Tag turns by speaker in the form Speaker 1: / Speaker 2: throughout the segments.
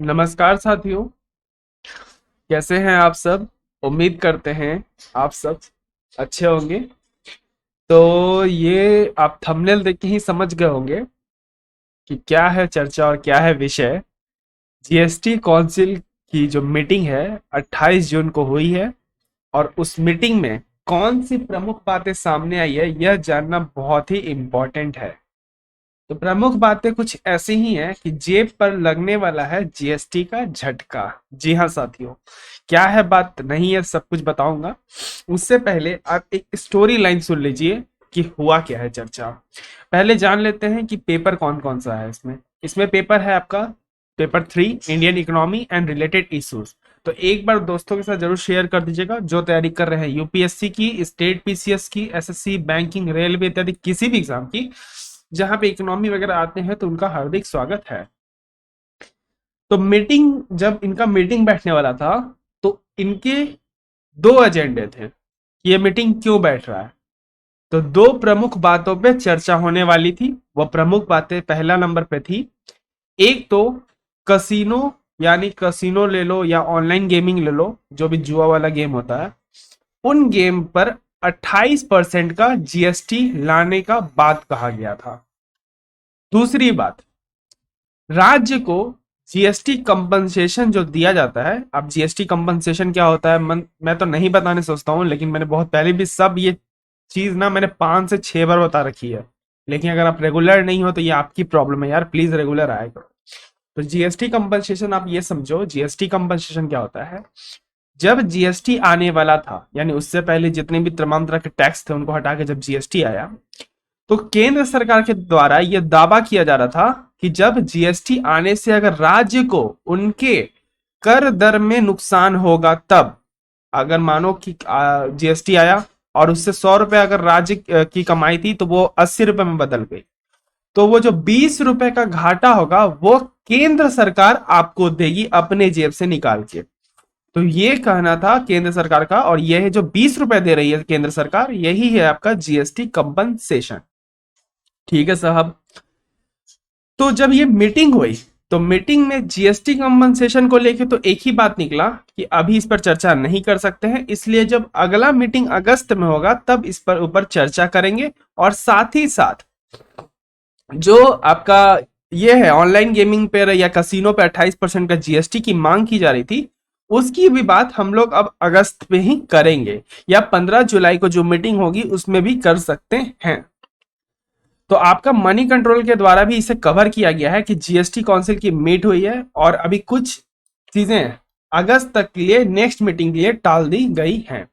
Speaker 1: नमस्कार साथियों। कैसे हैं आप सब। उम्मीद करते हैं आप सब अच्छे होंगे। तो ये आप थंबनेल देख के ही समझ गए होंगे कि क्या है चर्चा और क्या है विषय। जीएसटी काउंसिल की जो मीटिंग है 28 जून को हुई है और उस मीटिंग में कौन सी प्रमुख बातें सामने आई है यह जानना बहुत ही इम्पोर्टेंट है। तो प्रमुख बातें कुछ ऐसी ही हैं कि जेब पर लगने वाला है जीएसटी का झटका। जी हाँ साथियों, क्या है बात नहीं है सब कुछ बताऊंगा। उससे पहले आप एक स्टोरी लाइन सुन लीजिए कि हुआ क्या है चर्चा। पहले जान लेते हैं कि पेपर कौन कौन सा है इसमें। इसमें पेपर है आपका paper 3 Indian economy and related issues. तो एक बार दोस्तों के साथ जरूर शेयर कर दीजिएगा जो तैयारी कर रहे हैं यूपीएससी की, स्टेट पीसीएस की, एसएससी, बैंकिंग, रेलवे इत्यादि किसी भी एग्जाम की जहां पे इकोनॉमी वगैरह आते हैं तो उनका हार्दिक स्वागत है। तो मीटिंग जब इनका मीटिंग बैठने वाला था तो इनके दो एजेंडे थे कि ये मीटिंग क्यों बैठ रहा है। तो दो प्रमुख बातों पे चर्चा होने वाली थी। वो प्रमुख बातें पहला नंबर पे थी, एक तो कसिनो, यानी कसिनो ले लो या ऑनलाइन गेमिंग ले लो, जो भी जुआ वाला गेम होता है, उन गेम पर 28% का जीएसटी लाने का बात कहा गया था। दूसरी बात, राज्य को जीएसटी कंपनसेशन जो दिया जाता है। अब जीएसटी कंपनसेशन क्या होता है मैं तो नहीं बताने सोचता हूँ, लेकिन मैंने बहुत पहले भी सब ये चीज ना मैंने 5 से 6 बार बता रखी है। लेकिन अगर आप रेगुलर नहीं हो तो ये आपकी प्रॉब्लम है यार, प्लीज रेगुलर आया करो। तो जीएसटी कंपनसेशन आप ये समझो, जीएसटी कंपनसेशन क्या होता है। जब जीएसटी आने वाला था, यानी उससे पहले जितने भी तमाम तरह के टैक्स थे उनको हटा के जब जीएसटी आया, तो केंद्र सरकार के द्वारा यह दावा किया जा रहा था कि जब जीएसटी आने से अगर राज्य को उनके कर दर में नुकसान होगा तब, अगर मानो कि जीएसटी आया और उससे 100 रुपए अगर राज्य की कमाई थी तो वो 80 रुपए में बदल गई, तो वो जो 20 रुपए का घाटा होगा वो केंद्र सरकार आपको देगी अपने जेब से निकाल के। तो ये कहना था केंद्र सरकार का, और यह जो 20 रुपए दे रही है केंद्र सरकार, यही है आपका जीएसटी कंपनसेशन। ठीक है साहब। तो जब ये मीटिंग हुई तो मीटिंग में जीएसटी कंपनसेशन को लेके तो एक ही बात निकला कि अभी इस पर चर्चा नहीं कर सकते हैं, इसलिए जब अगला मीटिंग अगस्त में होगा तब इस पर ऊपर चर्चा करेंगे। और साथ ही साथ जो आपका ये है ऑनलाइन गेमिंग पे या कसिनो पे 28% का जीएसटी की मांग की जा रही थी, उसकी भी बात हम लोग अब अगस्त में ही करेंगे, या 15 जुलाई को जो मीटिंग होगी उसमें भी कर सकते हैं। तो आपका मनी कंट्रोल के द्वारा भी इसे कवर किया गया है कि जीएसटी काउंसिल की मीट हुई है और अभी कुछ चीजें अगस्त तक के लिए नेक्स्ट मीटिंग के लिए टाल दी गई हैं।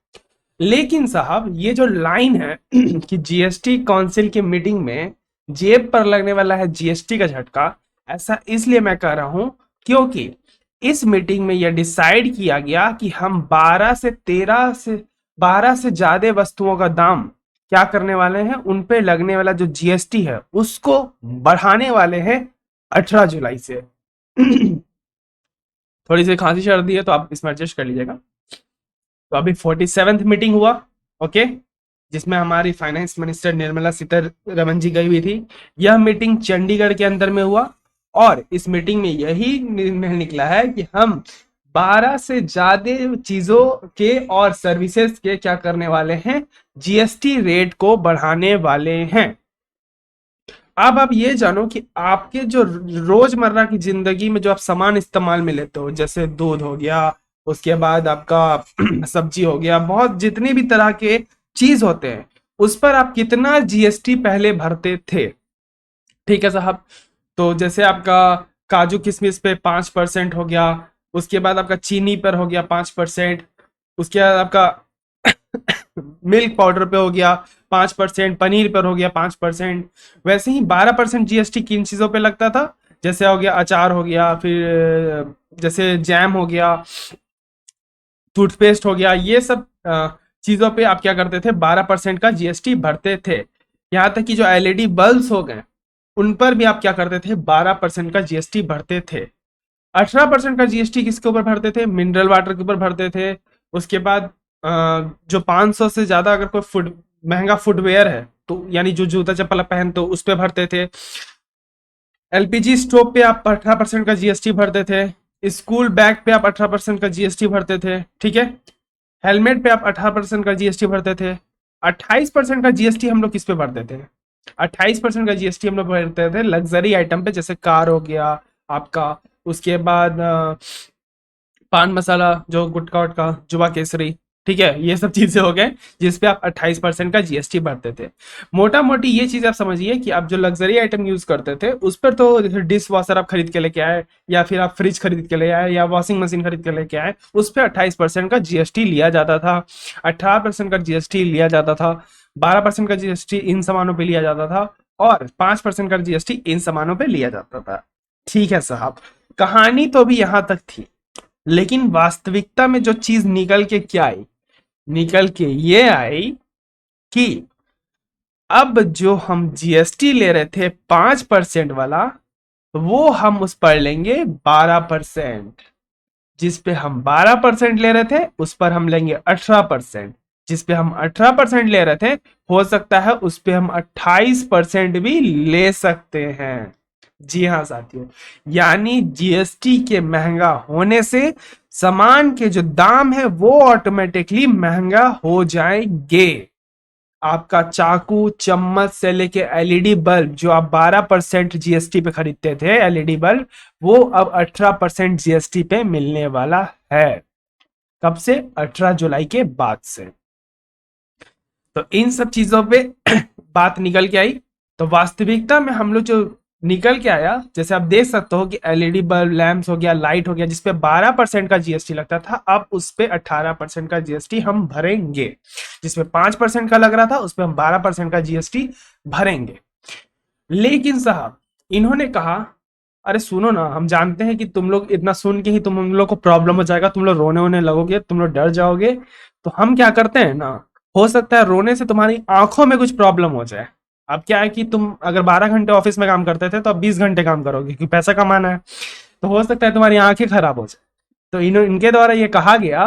Speaker 1: लेकिन साहब ये जो लाइन है कि जीएसटी काउंसिल की मीटिंग में जेब पर लगने वाला है जीएसटी का झटका, ऐसा इसलिए मैं कह रहा हूं क्योंकि इस मीटिंग में यह डिसाइड किया गया कि हम 12 से ज्यादा वस्तुओं का दाम क्या करने वाले हैं, उन पे लगने वाला जो जीएसटी है उसको बढ़ाने वाले हैं 18 जुलाई से। थोड़ी सी खांसी सर्दी है तो आप इसमें एडजस्ट कर लीजिएगा। तो अभी 47th मीटिंग हुआ, ओके, जिसमें हमारी फाइनेंस मिनिस्टर निर्मला सीतारमन जी गई हुई थी। यह मीटिंग चंडीगढ़ के अंदर में हुआ और इस मीटिंग में यही निर्णय निकला है कि हम 12 से ज्यादा चीजों के और सर्विसेज के क्या करने वाले हैं, जीएसटी रेट को बढ़ाने वाले हैं। अब आप ये जानो कि आपके जो रोजमर्रा की जिंदगी में जो आप सामान इस्तेमाल में लेते हो, जैसे दूध हो गया, उसके बाद आपका सब्जी हो गया, बहुत जितने भी तरह के चीज होते हैं उस पर आप कितना जीएसटी पहले भरते थे। ठीक है साहब। तो जैसे आपका काजू किशमिश पे 5% हो गया, उसके बाद आपका चीनी पर हो गया 5%, उसके बाद आपका मिल्क पाउडर पे हो गया 5%, पनीर पर हो गया 5%। वैसे ही 12% जीएसटी किन चीजों पे लगता था, जैसे हो गया अचार हो गया, फिर जैसे जैम हो गया, टूथपेस्ट हो गया, ये सब चीजों पे आप क्या करते थे, 12% का जीएसटी भरते थे। यहाँ तक कि जो एलईडी बल्ब हो गए उन पर भी आप क्या करते थे, 12% का जीएसटी भरते थे। 18% का जीएसटी किसके ऊपर भरते थे, मिनरल वाटर के ऊपर भरते थे। उसके बाद जो 500 से ज्यादा अगर कोई महंगा फुटवेयर है तो यानी जो जूता चप्पल पहनते हो उस पे भरते थे। एलपीजी स्टोव पे आप 18% का जीएसटी भरते थे। स्कूल बैग पे आप 18% का जीएसटी भरते थे, ठीक है। हेलमेट पे आप 18% का जीएसटी भरते थे। 28% का जीएसटी हम लोग किस पे भरते थे? 28% का जीएसटी हम लोग भरते थे लग्जरी आइटम पे, जैसे कार हो गया आपका, उसके बाद पान मसाला, जो गुटखा उटका, जुबा केसरी, ठीक है, ये सब चीजें हो गए जिसपे आप 28% का जीएसटी भरते थे। मोटा मोटी ये चीज आप समझिए कि आप जो लग्जरी आइटम यूज करते थे उस पर तो जैसे डिश वॉशर आप खरीद के लेके आए, या फिर आप फ्रिज खरीद के ले आए, या वॉशिंग मशीन खरीद के लेके आए, उस पर 28% का जीएसटी लिया जाता था, 18% का जीएसटी लिया जाता था, 12% का जीएसटी इन सामानों पर लिया जाता था, और 5% का जीएसटी इन सामानों पर लिया जाता था। ठीक है साहब, कहानी तो भी यहां तक थी, लेकिन वास्तविकता में जो चीज निकल के क्या आई, निकल के ये आई कि अब जो हम जीएसटी ले रहे थे 5% वाला, वो हम उस पर लेंगे 12%। जिस पे हम 12% ले रहे थे उस पर हम लेंगे 18%। जिस पे हम 18% ले रहे थे, हो सकता है उस पे हम 28% भी ले सकते हैं। जी हाँ साथियों, यानी जीएसटी के महंगा होने से सामान के जो दाम है वो ऑटोमेटिकली महंगा हो जाएंगे। आपका चाकू चम्मच से लेके एलईडी बल्ब, जो आप 12% जीएसटी पे खरीदते थे एलईडी बल्ब, वो अब 18% जीएसटी पे मिलने वाला है। कब से? 18 जुलाई के बाद से। तो इन सब चीजों पे बात निकल के आई। तो वास्तविकता में हम लोग जो निकल के आया, जैसे आप देख सकते हो कि एलईडी बल्ब, लैंप्स हो गया, लाइट हो गया, जिसपे 12% का जीएसटी लगता था, अब उस पे 18% का जीएसटी हम भरेंगे। जिसपे 5% का लग रहा था उस पे हम 12% का जीएसटी भरेंगे। लेकिन साहब इन्होंने कहा, अरे सुनो ना, हम जानते हैं कि तुम लोग इतना सुन के ही तुम लोग को प्रॉब्लम हो जाएगा, तुम लोग रोने वोने लगोगे, तुम लोग डर जाओगे। तो हम क्या करते हैं ना, हो सकता है रोने से तुम्हारी आंखों में कुछ प्रॉब्लम हो जाए। अब क्या है कि तुम अगर 12 घंटे ऑफिस में काम करते थे तो अब 20 घंटे काम करोगे, क्योंकि पैसा कमाना है। तो हो सकता है तुम्हारी आंखें खराब हो जाए। तो इनके द्वारा ये कहा गया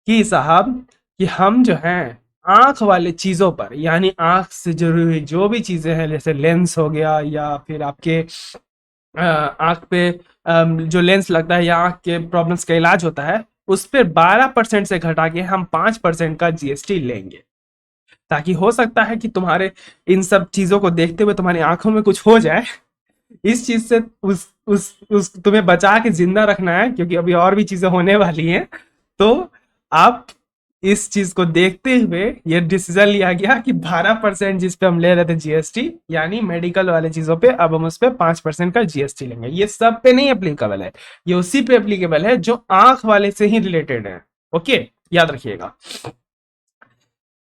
Speaker 1: कि साहब कि हम जो है आंख वाले चीजों पर, यानी आंख से जरूरी जो भी चीजें हैं, जैसे लेंस हो गया, या फिर आपके आंख पे जो लेंस लगता है, या आंख के प्रॉब्लम्स का इलाज होता है, उस पर 12% से घटा के हम 5% का जीएसटी लेंगे। ताकि हो सकता है कि तुम्हारे इन सब चीजों को देखते हुए तुम्हारी आंखों में कुछ हो जाए, इस चीज से उस तुम्हें बचा के जिंदा रखना है, क्योंकि अभी और भी चीजें होने वाली हैं। तो आप इस चीज को देखते हुए ये डिसीजन लिया गया कि 12% जिस पे हम ले रहे थे जीएसटी, यानी मेडिकल वाले चीजों पे, अब हम उस पे 5% का जीएसटी लेंगे। ये सब पे नहीं एप्लीकेबल है, ये उसी पे एप्लीकेबल है जो आंख वाले से ही रिलेटेड है। ओके, याद रखिएगा।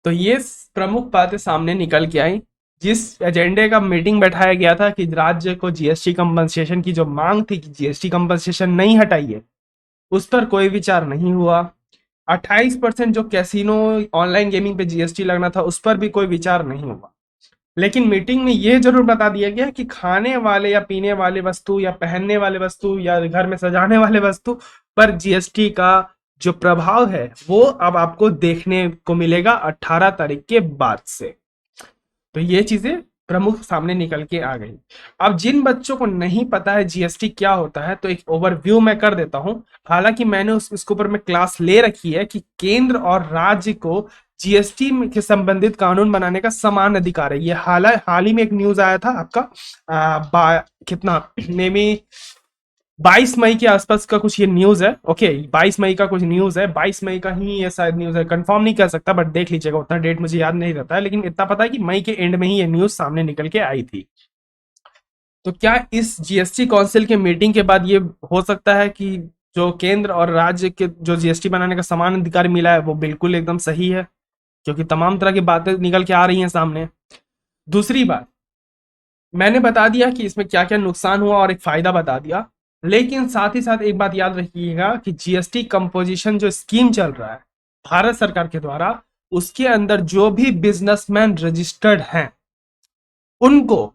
Speaker 1: तो ये प्रमुख बातें सामने निकल के आई। जिस एजेंडे का मीटिंग बैठाया गया था कि राज्य को जीएसटी कंपनसेशन की जो मांग थी कि जीएसटी कंपनसेशन नहीं हटाइए, उस पर कोई विचार नहीं हुआ। 28% जो कैसीनो ऑनलाइन गेमिंग पे जीएसटी लगना था, उस पर भी कोई विचार नहीं हुआ। लेकिन मीटिंग में यह जरूर बता दिया गया कि खाने वाले या पीने वाले वस्तु या पहनने वाले वस्तु या घर में सजाने वाले वस्तु पर जीएसटी का जो प्रभाव है वो अब आपको देखने को मिलेगा 18 तारीख के बाद से। तो ये चीजें प्रमुख सामने निकल के आ गई। अब जिन बच्चों को नहीं पता है जीएसटी क्या होता है, तो एक ओवरव्यू मैं कर देता हूं। हालांकि मैंने इसके ऊपर में क्लास ले रखी है कि केंद्र और राज्य को जीएसटी के संबंधित कानून बनाने का समान अधिकार है। ये हाल ही में एक न्यूज आया था आपका कितना मे बी 22 मई के आसपास का कुछ ये न्यूज है। ओके, 22 मई का कुछ न्यूज है, 22 मई का ही ये शायद न्यूज है, कंफर्म नहीं कर सकता, बट देख लीजिएगा, उतना डेट मुझे याद नहीं रहता है, लेकिन इतना पता है कि मई के एंड में ही ये न्यूज सामने निकल के आई थी। तो क्या इस जीएसटी काउंसिल के मीटिंग के बाद ये हो सकता है कि जो केंद्र और राज्य के जो जीएसटी बनाने का समान अधिकार मिला है वो बिल्कुल एकदम सही है, क्योंकि तमाम तरह की बातें निकल के आ रही हैं सामने। दूसरी बात, मैंने बता दिया कि इसमें क्या क्या नुकसान हुआ और एक फायदा बता दिया, लेकिन साथ ही साथ एक बात याद रखिएगा कि जीएसटी कंपोजिशन जो स्कीम चल रहा है भारत सरकार के द्वारा, उसके अंदर जो भी बिजनेसमैन रजिस्टर्ड हैं उनको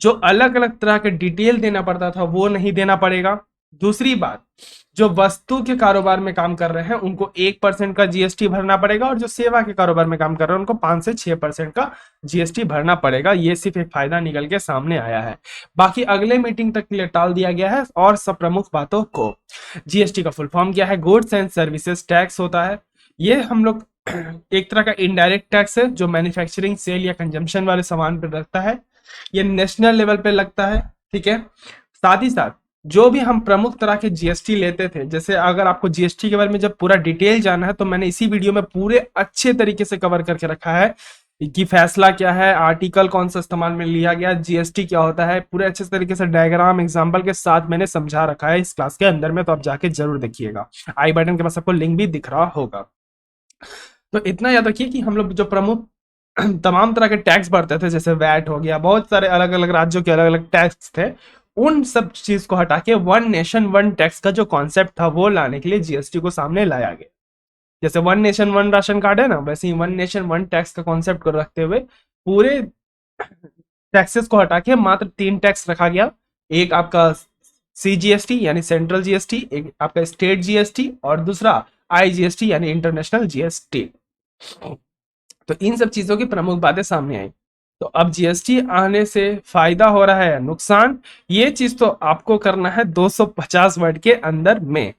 Speaker 1: जो अलग अलग तरह के डिटेल देना पड़ता था वो नहीं देना पड़ेगा। दूसरी बात, जो वस्तु के कारोबार में काम कर रहे हैं उनको 1% का जीएसटी भरना पड़ेगा, और जो सेवा के कारोबार में काम कर रहे हैं उनको 5 से 6% का जीएसटी भरना पड़ेगा। ये सिर्फ एक फायदा निकल के सामने आया है, बाकी अगले मीटिंग तक के लिए टाल दिया गया है। और सब प्रमुख बातों को, जीएसटी का फुल फॉर्म क्या है? गुड्स एंड सर्विसेज टैक्स होता है। ये हम लोग एक तरह का इनडायरेक्ट टैक्स है जो मैन्युफैक्चरिंग, सेल या कंजम्पशन वाले सामान पर लगता है। ये नेशनल लेवल पे लगता है, ठीक है। साथ ही साथ जो भी हम प्रमुख तरह के जीएसटी लेते थे, जैसे अगर आपको जीएसटी के बारे में जब पूरा डिटेल जाना है तो मैंने इसी वीडियो में पूरे अच्छे तरीके से कवर करके रखा है कि फैसला क्या है, आर्टिकल कौन सा इस्तेमाल में लिया गया, जीएसटी क्या होता है, पूरे अच्छे तरीके से डायग्राम एग्जांपल के साथ मैंने समझा रखा है इस क्लास के अंदर में। तो आप जाके जरूर देखिएगा, आई बटन के पास आपको लिंक भी दिख रहा होगा। तो इतना याद रखिए कि हम लोग जो प्रमुख तमाम तरह के टैक्स भरते थे, जैसे वैट हो गया, बहुत सारे अलग अलग राज्यों के अलग अलग टैक्स थे, उन सब चीज को हटा के वन नेशन वन टैक्स का जो कॉन्सेप्ट था वो लाने के लिए जीएसटी को सामने लाया गया। जैसे one nation one ration card है ना, वैसे ही वन नेशन वन टैक्स का कॉन्सेप्ट को रखते हुए पूरे टैक्सेस को हटा के मात्र 3 टैक्स रखा गया। एक आपका सीजीएसटी यानी सेंट्रल जीएसटी, एक आपका स्टेट जीएसटी, और दूसरा आईजीएसटी यानी इंटरनेशनल जीएसटी। तो इन सब चीजों की प्रमुख बातें सामने आई। तो अब जीएसटी आने से फायदा हो रहा है, नुकसान, ये चीज तो आपको करना है 250 वर्ड के अंदर में।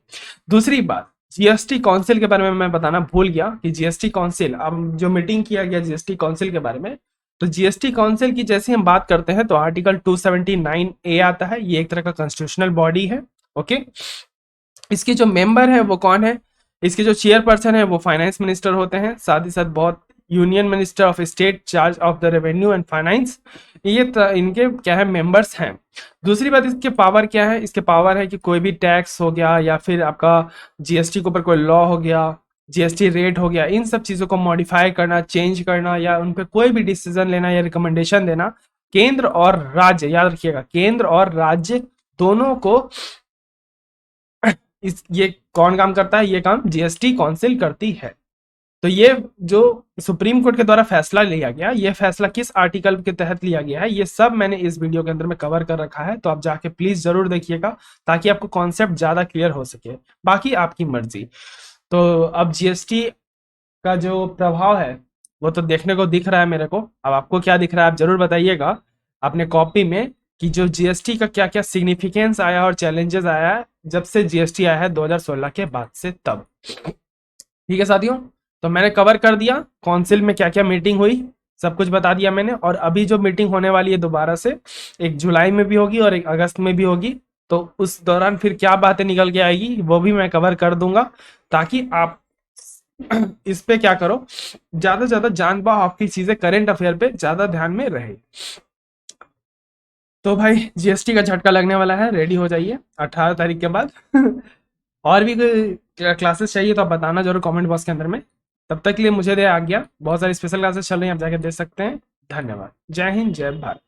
Speaker 1: दूसरी बात, जीएसटी काउंसिल के बारे में मैं बताना भूल गया कि जीएसटी काउंसिल, अब जो मीटिंग किया गया जीएसटी काउंसिल के बारे में, तो जीएसटी काउंसिल की जैसे हम बात करते हैं तो आर्टिकल 279A आता है। ये एक तरह का कॉन्स्टिट्यूशनल बॉडी है, ओके। इसके जो मेंबर है वो कौन है? इसके जो चेयरपर्सन है वो फाइनेंस मिनिस्टर होते हैं। साथ ही साथ बहुत union minister of state charge of the revenue and finance, ये इनके क्या है, मेंबर्स हैं। दूसरी बात, इसके पावर क्या है? इसके पावर है कि कोई भी टैक्स हो गया या फिर आपका जीएसटी के ऊपर कोई लॉ हो गया, जीएसटी रेट हो गया, इन सब चीजों को मॉडिफाई करना, चेंज करना, या उन पर कोई भी डिसीजन लेना या रिकमेंडेशन देना, केंद्र और राज्य, याद रखिएगा, केंद्र और राज्य दोनों को ये कौन काम करता है? ये काम जीएसटी काउंसिल करती है। तो ये जो सुप्रीम कोर्ट के द्वारा फैसला लिया गया, ये फैसला किस आर्टिकल के तहत लिया गया है, ये सब मैंने इस वीडियो के अंदर में कवर कर रखा है। तो आप जाके प्लीज जरूर देखिएगा ताकि आपको कॉन्सेप्ट ज्यादा क्लियर हो सके, बाकी आपकी मर्जी। तो अब जीएसटी का जो प्रभाव है वो तो देखने को दिख रहा है मेरे को। अब आपको क्या दिख रहा है आप जरूर बताइएगा अपने कॉपी में कि जो जीएसटी का क्या क्या सिग्निफिकेंस आया और चैलेंजेस आया है जब से जीएसटी आया है 2016 के बाद से तब। ठीक है साथियों, तो मैंने कवर कर दिया काउंसिल में क्या क्या मीटिंग हुई, सब कुछ बता दिया मैंने। और अभी जो मीटिंग होने वाली है दोबारा से, एक जुलाई में भी होगी और एक अगस्त में भी होगी, तो उस दौरान फिर क्या बातें निकल के आएगी वो भी मैं कवर कर दूंगा, ताकि आप इस पे क्या करो, ज्यादा से ज्यादा जान पाओ, आपकी चीजें करंट अफेयर पे ज्यादा ध्यान में रहे। तो भाई जीएसटी का झटका लगने वाला है, रेडी हो जाइए 18 तारीख के बाद। और भी कोई क्लासेस चाहिए तो आप बताना जरूर कमेंट बॉक्स के अंदर में। तब तक के लिए मुझे दे आज्ञा, बहुत सारी स्पेशल क्लासेस चल रही हैं, आप जाके देख सकते हैं। धन्यवाद, जय हिंद, जय भारत।